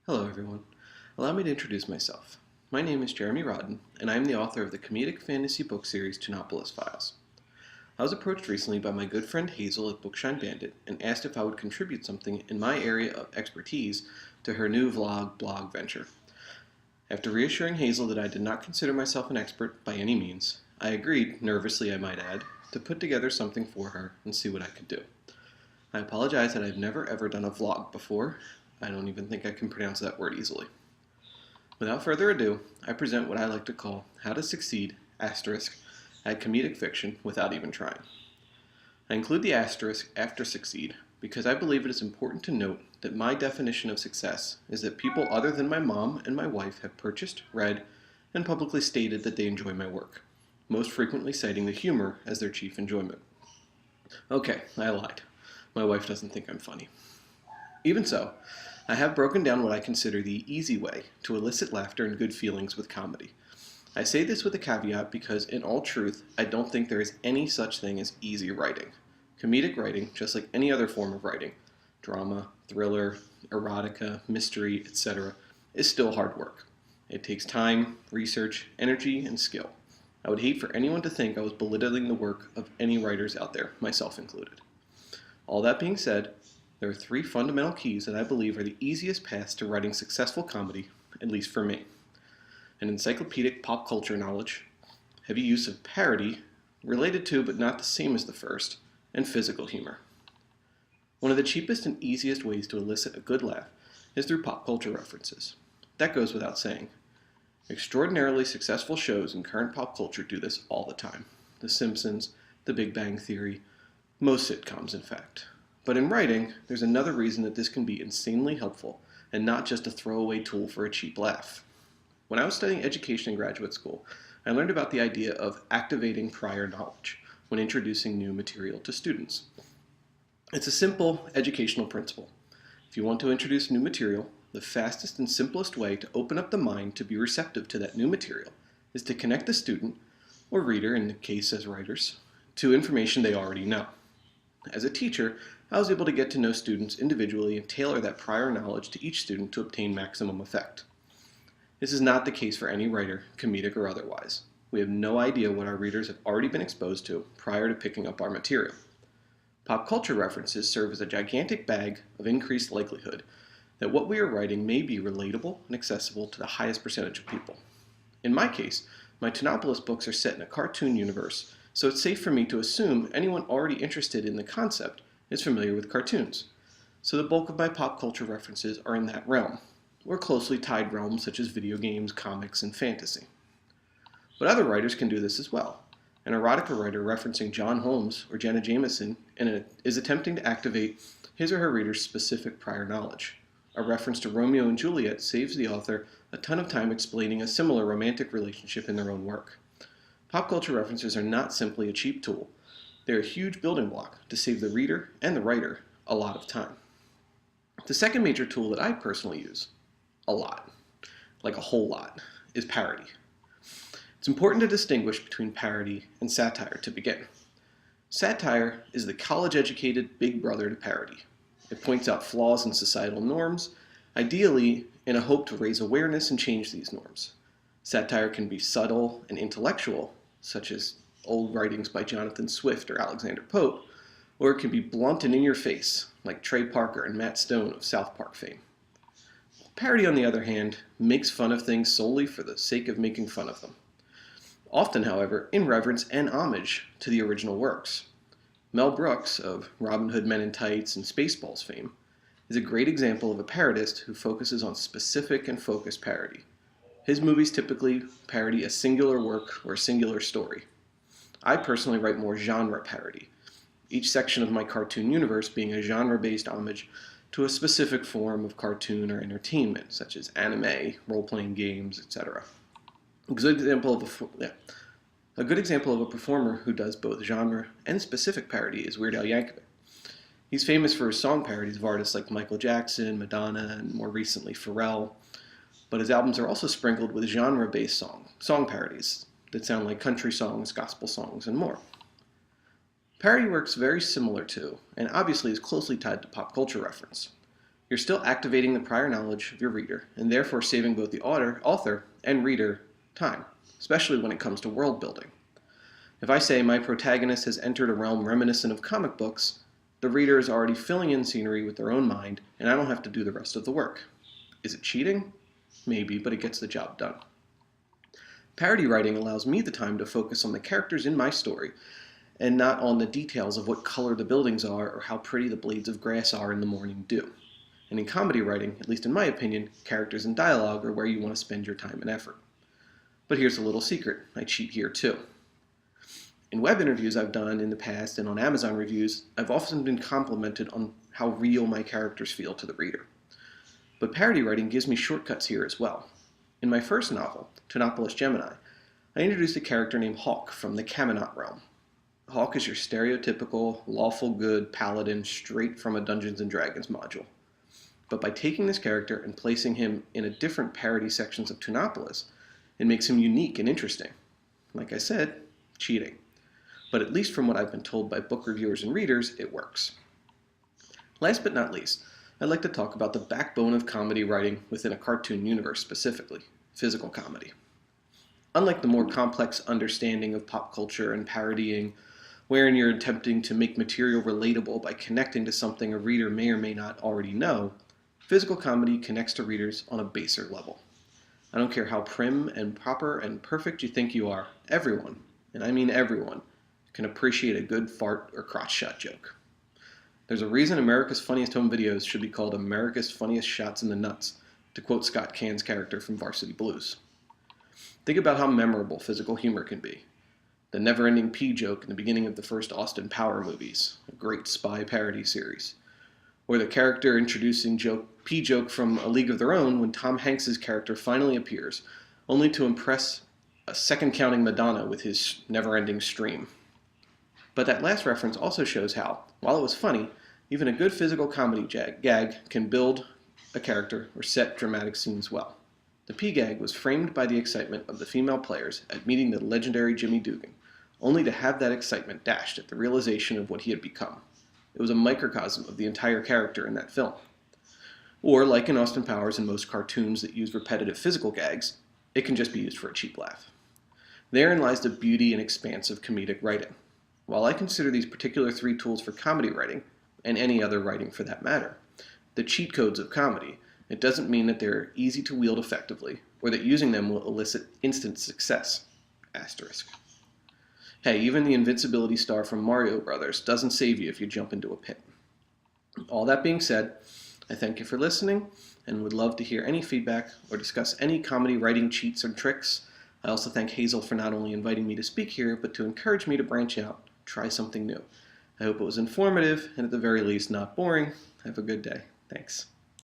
Hello everyone. Allow me to introduce myself. My name is Jeremy Rodden, and I am the author of the comedic fantasy book series Tonopolis Files. I was approached recently by my good friend Hazel at Bookshine Bandit and asked if I would contribute something in my area of expertise to her new blog venture. After reassuring Hazel that I did not consider myself an expert by any means, I agreed, nervously I might add, to put together something for her and see what I could do. I apologize that I've never ever done a vlog before. I don't even think I can pronounce that word easily. Without further ado, I present what I like to call How to Succeed, asterisk, at comedic fiction without even trying. I include the asterisk after succeed because I believe it is important to note that my definition of success is that people other than my mom and my wife have purchased, read, and publicly stated that they enjoy my work, most frequently citing the humor as their chief enjoyment. Okay, I lied. My wife doesn't think I'm funny. Even so, I have broken down what I consider the easy way to elicit laughter and good feelings with comedy. I say this with a caveat because, in all truth, I don't think there is any such thing as easy writing. Comedic writing, just like any other form of writing, drama, thriller, erotica, mystery, etc., is still hard work. It takes time, research, energy, and skill. I would hate for anyone to think I was belittling the work of any writers out there, myself included. All that being said, there are three fundamental keys that I believe are the easiest paths to writing successful comedy, at least for me. An encyclopedic pop culture knowledge, heavy use of parody, related to but not the same as the first, and physical humor. One of the cheapest and easiest ways to elicit a good laugh is through pop culture references. That goes without saying. Extraordinarily successful shows in current pop culture do this all the time. The Simpsons, The Big Bang Theory, most sitcoms in fact. But in writing, there's another reason that this can be insanely helpful and not just a throwaway tool for a cheap laugh. When I was studying education in graduate school, I learned about the idea of activating prior knowledge when introducing new material to students. It's a simple educational principle. If you want to introduce new material, the fastest and simplest way to open up the mind to be receptive to that new material is to connect the student, or reader in the case as writers, to information they already know. As a teacher, I was able to get to know students individually and tailor that prior knowledge to each student to obtain maximum effect. This is not the case for any writer, comedic or otherwise. We have no idea what our readers have already been exposed to prior to picking up our material. Pop culture references serve as a gigantic bag of increased likelihood that what we are writing may be relatable and accessible to the highest percentage of people. In my case, my Tonopolis books are set in a cartoon universe, so it's safe for me to assume anyone already interested in the concept is familiar with cartoons. So the bulk of my pop culture references are in that realm, or closely tied realms such as video games, comics, and fantasy. But other writers can do this as well. An erotica writer referencing John Holmes or Jenna Jameson is attempting to activate his or her reader's specific prior knowledge. A reference to Romeo and Juliet saves the author a ton of time explaining a similar romantic relationship in their own work. Pop culture references are not simply a cheap tool. They're a huge building block to save the reader and the writer a lot of time. The second major tool that I personally use, a lot, like a whole lot, is parody. It's important to distinguish between parody and satire to begin. Satire is the college-educated big brother to parody. It points out flaws in societal norms, ideally in a hope to raise awareness and change these norms. Satire can be subtle and intellectual, such as old writings by Jonathan Swift or Alexander Pope, or it can be blunt and in your face, like Trey Parker and Matt Stone of South Park fame. Parody, on the other hand, makes fun of things solely for the sake of making fun of them. Often, however, in reverence and homage to the original works. Mel Brooks of Robin Hood Men in Tights and Spaceballs fame is a great example of a parodist who focuses on specific and focused parody. His movies typically parody a singular work or a singular story. I personally write more genre parody, each section of my cartoon universe being a genre-based homage to a specific form of cartoon or entertainment, such as anime, role-playing games, etc. A good example of a performer who does both genre and specific parody is Weird Al Yankovic. He's famous for his song parodies of artists like Michael Jackson, Madonna, and more recently Pharrell, but his albums are also sprinkled with genre-based song parodies that sound like country songs, gospel songs, and more. Parody works very similar to, and obviously is closely tied to pop culture reference. You're still activating the prior knowledge of your reader, and therefore saving both the author and reader time, especially when it comes to world building. If I say my protagonist has entered a realm reminiscent of comic books, the reader is already filling in scenery with their own mind, and I don't have to do the rest of the work. Is it cheating? Maybe, but it gets the job done. Parody writing allows me the time to focus on the characters in my story, and not on the details of what color the buildings are or how pretty the blades of grass are in the morning dew. And in comedy writing, at least in my opinion, characters and dialogue are where you want to spend your time and effort. But here's a little secret, I cheat here too. In web interviews I've done in the past and on Amazon reviews, I've often been complimented on how real my characters feel to the reader. But parody writing gives me shortcuts here as well. In my first novel, Tonopolis Gemini, I introduced a character named Hawk from the Camelot realm. Hawk is your stereotypical, lawful good paladin straight from a Dungeons & Dragons module. But by taking this character and placing him in a different parody sections of Tonopolis, it makes him unique and interesting. Like I said, cheating. But at least from what I've been told by book reviewers and readers, it works. Last but not least, I'd like to talk about the backbone of comedy writing within a cartoon universe specifically, physical comedy. Unlike the more complex understanding of pop culture and parodying, wherein you're attempting to make material relatable by connecting to something a reader may or may not already know, physical comedy connects to readers on a baser level. I don't care how prim and proper and perfect you think you are, everyone, and I mean everyone, can appreciate a good fart or crotch shot joke. There's a reason America's Funniest Home Videos should be called America's Funniest Shots in the Nuts, to quote Scott Cann's character from Varsity Blues. Think about how memorable physical humor can be. The never-ending pee joke in the beginning of the first Austin Power movies, a great spy parody series. Or the character introducing pee joke from A League of Their Own when Tom Hanks' character finally appears, only to impress a second-counting Madonna with his never-ending stream. But that last reference also shows how, while it was funny, even a good physical comedy gag can build a character or set dramatic scenes well. The pee gag was framed by the excitement of the female players at meeting the legendary Jimmy Dugan, only to have that excitement dashed at the realization of what he had become. It was a microcosm of the entire character in that film. Or, like in Austin Powers and most cartoons that use repetitive physical gags, it can just be used for a cheap laugh. Therein lies the beauty and expanse of comedic writing. While I consider these particular 3 tools for comedy writing, and any other writing for that matter, the cheat codes of comedy, it doesn't mean that they're easy to wield effectively, or that using them will elicit instant success. Asterisk. Hey, even the invincibility star from Mario Brothers doesn't save you if you jump into a pit. All that being said, I thank you for listening, and would love to hear any feedback or discuss any comedy writing cheats or tricks. I also thank Hazel for not only inviting me to speak here, but to encourage me to branch out, try something new. I hope it was informative, and at the very least not boring. Have a good day. Thanks.